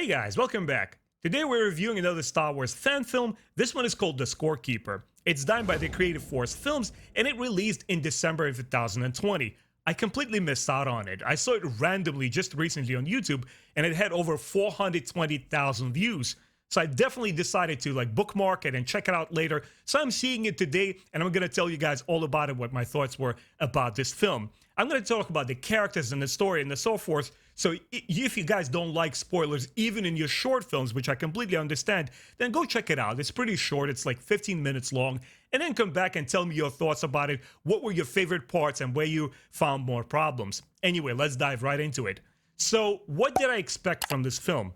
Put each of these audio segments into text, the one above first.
Hey guys, welcome back. Today we're reviewing another Star Wars fan film. This one is called The Scorekeeper. It's done by the Creative Force Films and it released in December of 2020. I completely missed out on it. I saw it randomly just recently on YouTube and it had over 420,000 views. So I definitely decided to bookmark it and check it out later. So I'm seeing it today and I'm going to tell you guys all about it, what my thoughts were about this film. I'm going to talk about the characters and the story and so forth. So if you guys don't like spoilers, even in your short films, which I completely understand, then go check it out. It's pretty short. It's like 15 minutes long. And then come back and tell me your thoughts about it. What were your favorite parts and where you found more problems? Anyway, let's dive right into it. So what did I expect from this film?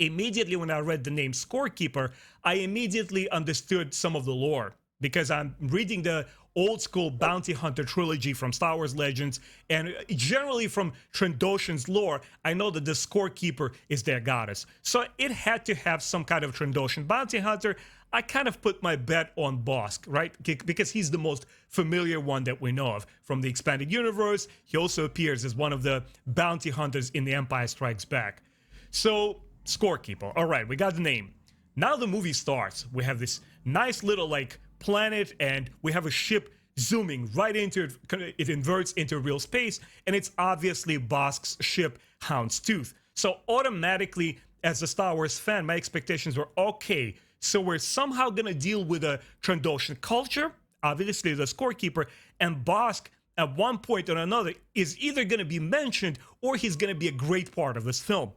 Immediately when I read the name Scorekeeper, I immediately understood some of the lore because I'm reading the old school bounty hunter trilogy from Star Wars Legends, and generally from Trandoshan's lore, I know that the Scorekeeper is their goddess. So it had to have some kind of Trandoshan bounty hunter. I kind of put my bet on BOSSK, right? Because he's the most familiar one that we know of. From the expanded universe, he also appears as one of the bounty hunters in The Empire Strikes Back. So, Scorekeeper. All right, we got the name. Now the movie starts. We have this nice little planet and we have a ship zooming right into it. It inverts into real space and it's obviously BOSSK's ship Houndstooth. So automatically, as a Star Wars fan, my expectations were okay. So we're somehow gonna deal with a Trandoshan culture, obviously the Scorekeeper, and BOSSK at one point or another is either gonna be mentioned or he's gonna be a great part of this film.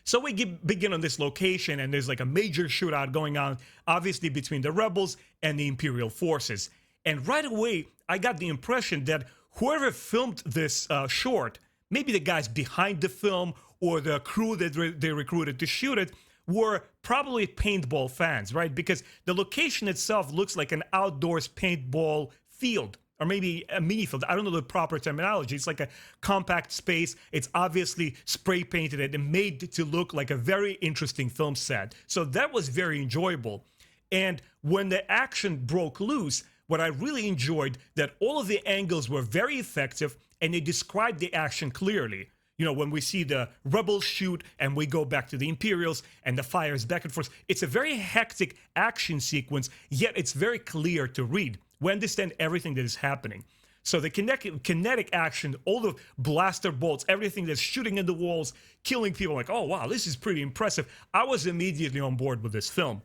So we begin on this location and there's a major shootout going on, obviously between the rebels and the Imperial forces. And right away, I got the impression that whoever filmed this short, maybe the guys behind the film or the crew that they recruited to shoot it, were probably paintball fans, right? Because the location itself looks like an outdoors paintball field. Or maybe a mini field. I don't know the proper terminology. It's like a compact space. It's obviously spray painted and made to look like a very interesting film set. So that was very enjoyable. And when the action broke loose, what I really enjoyed that all of the angles were very effective and they described the action clearly. You know, when we see the rebels shoot and we go back to the Imperials and the fires back and forth, it's a very hectic action sequence, yet it's very clear to read. We understand everything that is happening. So the kinetic action, all the blaster bolts, everything that's shooting in the walls, killing people, oh wow, this is pretty impressive. I was immediately on board with this film.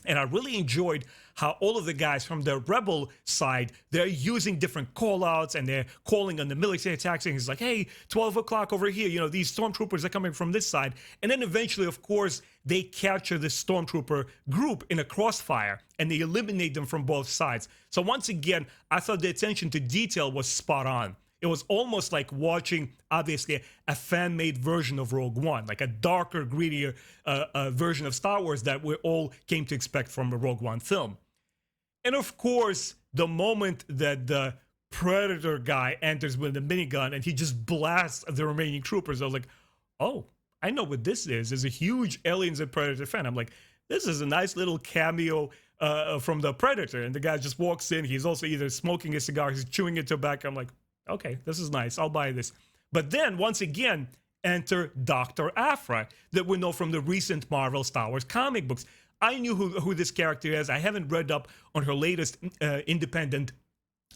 And I really enjoyed how all of the guys from the rebel side, they're using different call-outs and they're calling on the military attacks. And it's like, hey, 12 o'clock over here, you know, these stormtroopers are coming from this side. And then eventually, of course, they capture the stormtrooper group in a crossfire and they eliminate them from both sides. So once again, I thought the attention to detail was spot on. It was almost like watching, obviously, a fan-made version of Rogue One, like a darker, grittier version of Star Wars that we all came to expect from a Rogue One film. And of course, the moment that the Predator guy enters with the minigun and he just blasts the remaining troopers, I was like, oh, I know what this is. As a huge Aliens and Predator fan, I'm like, this is a nice little cameo from the Predator. And the guy just walks in. He's also either smoking a cigar, he's chewing a tobacco. I'm like, okay, this is nice. I'll buy this. But then, once again, enter Dr. Aphra that we know from the recent Marvel Star Wars comic books. I knew who this character is. I haven't read up on her latest independent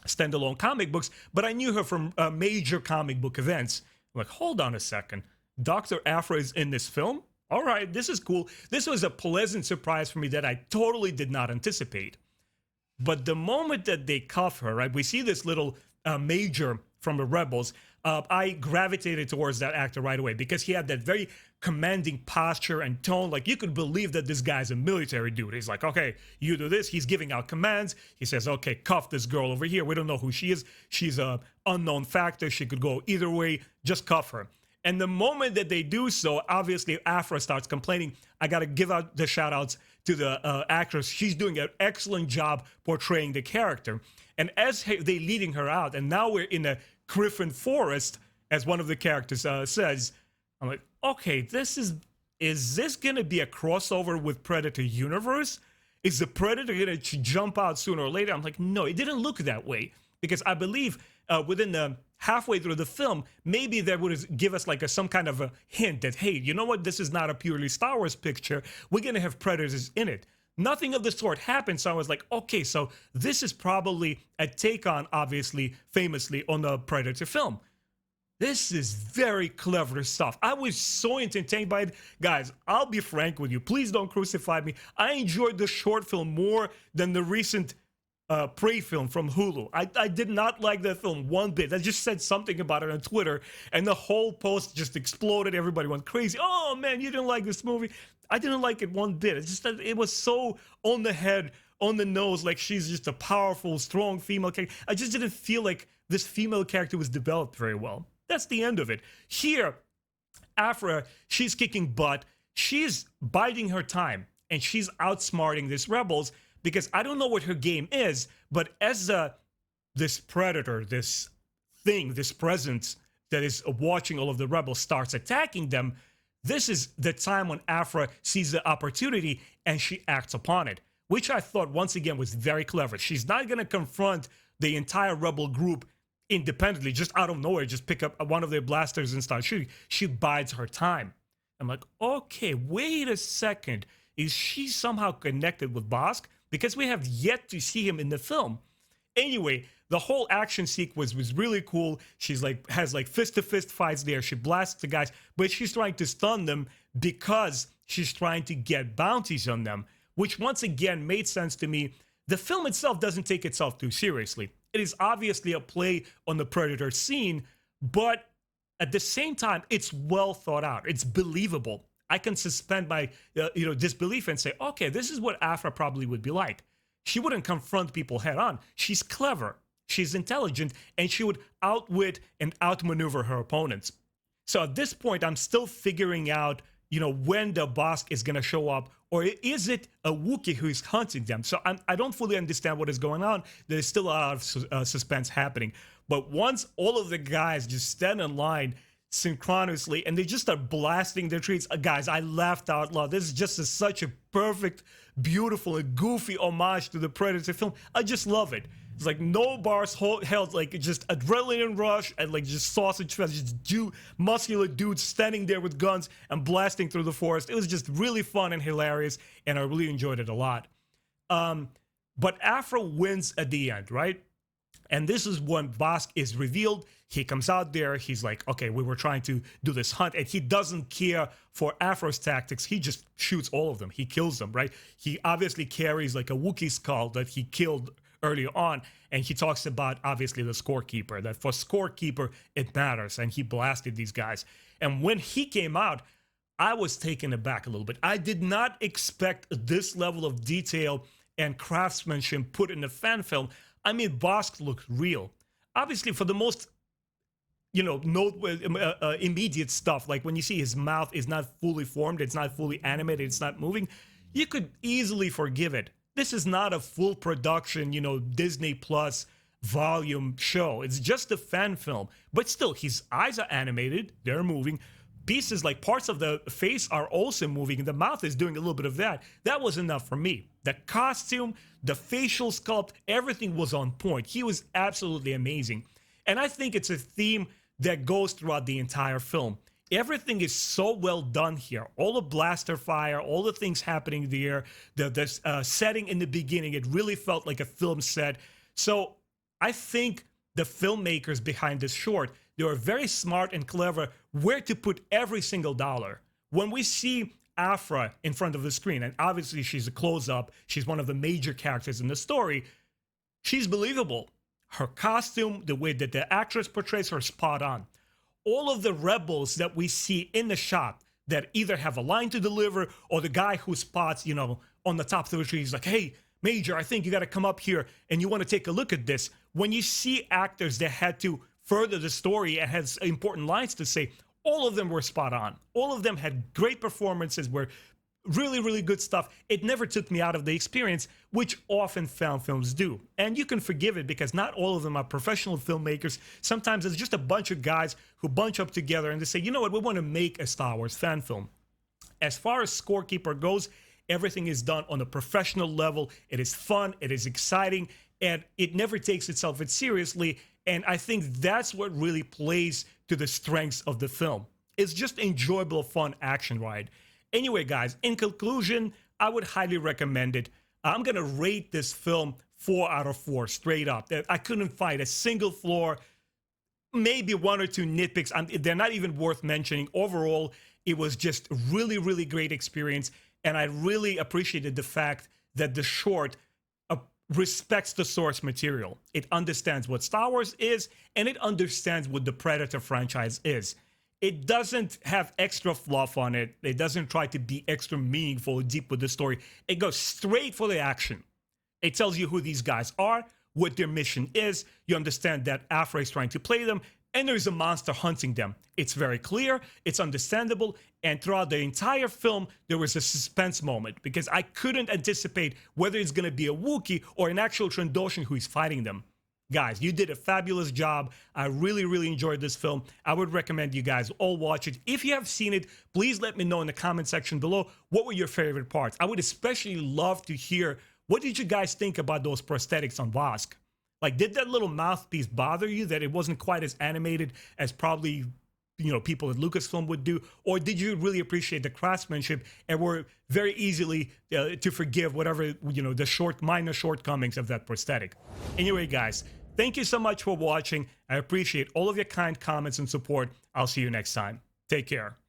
standalone comic books, but I knew her from major comic book events. I'm like, hold on a second. Dr. Aphra is in this film? All right, this is cool. This was a pleasant surprise for me that I totally did not anticipate. But the moment that they cuff her, right, we see this little major from the rebels, I gravitated towards that actor right away because he had that very commanding posture and tone. Like you could believe that this guy's a military dude. He's like, okay, you do this. He's giving out commands. He says, okay, cuff this girl over here. We don't know who she is. She's a unknown factor. She could go either way. Just cuff her. And the moment that they do so, obviously Aphra starts complaining. I got to give out the shout outs to the actress. She's doing an excellent job portraying the character. And as they leading her out, and now we're in a Griffin Forest, as one of the characters says, I'm like, okay, is this going to be a crossover with Predator Universe? Is the Predator going to jump out sooner or later? I'm like, no, it didn't look that way. because I believe within the halfway through the film, maybe that would give us like some kind of a hint that, hey, you know what, this is not a purely Star Wars picture. We're gonna have Predators in it. Nothing of the sort happened, so I was like, okay, so this is probably a take on, obviously, famously, on the Predator film. This is very clever stuff. I was so entertained by it. Guys, I'll be frank with you. Please don't crucify me. I enjoyed the short film more than the recent Prey film from Hulu. I did not like that film one bit. I just said something about it on Twitter, and the whole post just exploded. Everybody went crazy. Oh, man, you didn't like this movie? I didn't like it one bit. It's just that it was so on the head, on the nose, like she's just a powerful, strong female character. I just didn't feel like this female character was developed very well. That's the end of it. Here, Aphra, she's kicking butt. She's biding her time, and she's outsmarting these rebels, because I don't know what her game is, but as this predator, this thing, this presence that is watching all of the rebels starts attacking them, this is the time when Aphra sees the opportunity and she acts upon it, which I thought, once again, was very clever. She's not going to confront the entire rebel group independently, just out of nowhere, just pick up one of their blasters and start shooting. She bides her time. I'm like, okay, wait a second. Is she somehow connected with BOSSK? Because we have yet to see him in the film. Anyway, the whole action sequence was really cool. She's like, has like fist-to-fist fights there. She blasts the guys, but she's trying to stun them because she's trying to get bounties on them, which once again made sense to me. The film itself doesn't take itself too seriously. It is obviously a play on the Predator scene, but at the same time, it's well thought out. It's believable. I can suspend my disbelief and say, okay, this is what Aphra probably would be like. She wouldn't confront people head on. She's clever, she's intelligent, and she would outwit and outmaneuver her opponents. So at this point, I'm still figuring out, when the BOSSK is going to show up, or is it a Wookiee who is hunting them? So I don't fully understand what is going on. There's still a lot of suspense happening. But once all of the guys just stand in line synchronously and they just start blasting their trees, guys, I laughed out loud. This is just such a perfect, beautiful, and goofy homage to the Predator film. I just love it. It's like no bars held, like just adrenaline rush and like just sausage fest, just muscular dudes standing there with guns and blasting through the forest. It was just really fun and hilarious, and I really enjoyed it a lot. But Aphra wins at the end, right? And this is when BOSSK is revealed. He comes out there. He's like, okay, we were trying to do this hunt. And he doesn't care for Aphra's tactics. He just shoots all of them. He kills them, right? He obviously carries like a Wookiee skull that he killed earlier on. And he talks about, obviously, the Scorekeeper, that for Scorekeeper, it matters. And he blasted these guys. And when he came out, I was taken aback a little bit. I did not expect this level of detail and craftsmanship put in a fan film. I mean, BOSSK looked real. Obviously, for the most, immediate stuff, like when you see his mouth is not fully formed, it's not fully animated, it's not moving, you could easily forgive it. This is not a full production, Disney Plus volume show. It's just a fan film. But still, his eyes are animated, they're moving. Pieces, like parts of the face, are also moving, and the mouth is doing a little bit of that. That was enough for me. The costume, the facial sculpt, everything was on point. He was absolutely amazing. And I think it's a theme that goes throughout the entire film. Everything is so well done here. All the blaster fire, all the things happening there, the setting in the beginning, it really felt like a film set. So I think the filmmakers behind this short, they were very smart and clever where to put every single dollar. When we see Aphra in front of the screen, and obviously she's a close-up, she's one of the major characters in the story, she's believable. Her costume, the way that the actress portrays her, spot on. All of the rebels that we see in the shot that either have a line to deliver, or the guy who spots, on the top of the tree, he's like, hey, Major, I think you got to come up here and you want to take a look at this. When you see actors that had to further the story and has important lines to say, all of them were spot on. All of them had great performances, were really, really good stuff. It never took me out of the experience, which often fan films do. And you can forgive it because not all of them are professional filmmakers. Sometimes it's just a bunch of guys who bunch up together and they say, you know what, we want to make a Star Wars fan film. As far as Scorekeeper goes, everything is done on a professional level. It is fun. It is exciting. and it never takes itself seriously. And I think that's what really plays to the strengths of the film. It's just enjoyable, fun action ride. Anyway, guys, in conclusion, I would highly recommend it. I'm gonna rate this film 4 out of 4 straight up. I couldn't find a single flaw, maybe one or two nitpicks. They're not even worth mentioning. Overall, it was just really, really great experience. And I really appreciated the fact that the short respects the source material. It understands what Star Wars is, and it understands what the Predator franchise is. It doesn't have extra fluff on it. It doesn't try to be extra meaningful or deep with the story. It goes straight for the action. It tells you who these guys are, what their mission is. You understand that Afra is trying to play them, and there's a monster hunting them. It's very clear, it's understandable, and throughout the entire film, there was a suspense moment because I couldn't anticipate whether it's going to be a Wookiee or an actual Trandoshan who is fighting them. Guys, you did a fabulous job. I really, really enjoyed this film. I would recommend you guys all watch it. If you have seen it, please let me know in the comment section below what were your favorite parts. I would especially love to hear, what did you guys think about those prosthetics on BOSSK? Like, did that little mouthpiece bother you, that it wasn't quite as animated as probably, people at Lucasfilm would do? Or did you really appreciate the craftsmanship and were very easily to forgive whatever, the minor shortcomings of that prosthetic? Anyway, guys, thank you so much for watching. I appreciate all of your kind comments and support. I'll see you next time. Take care.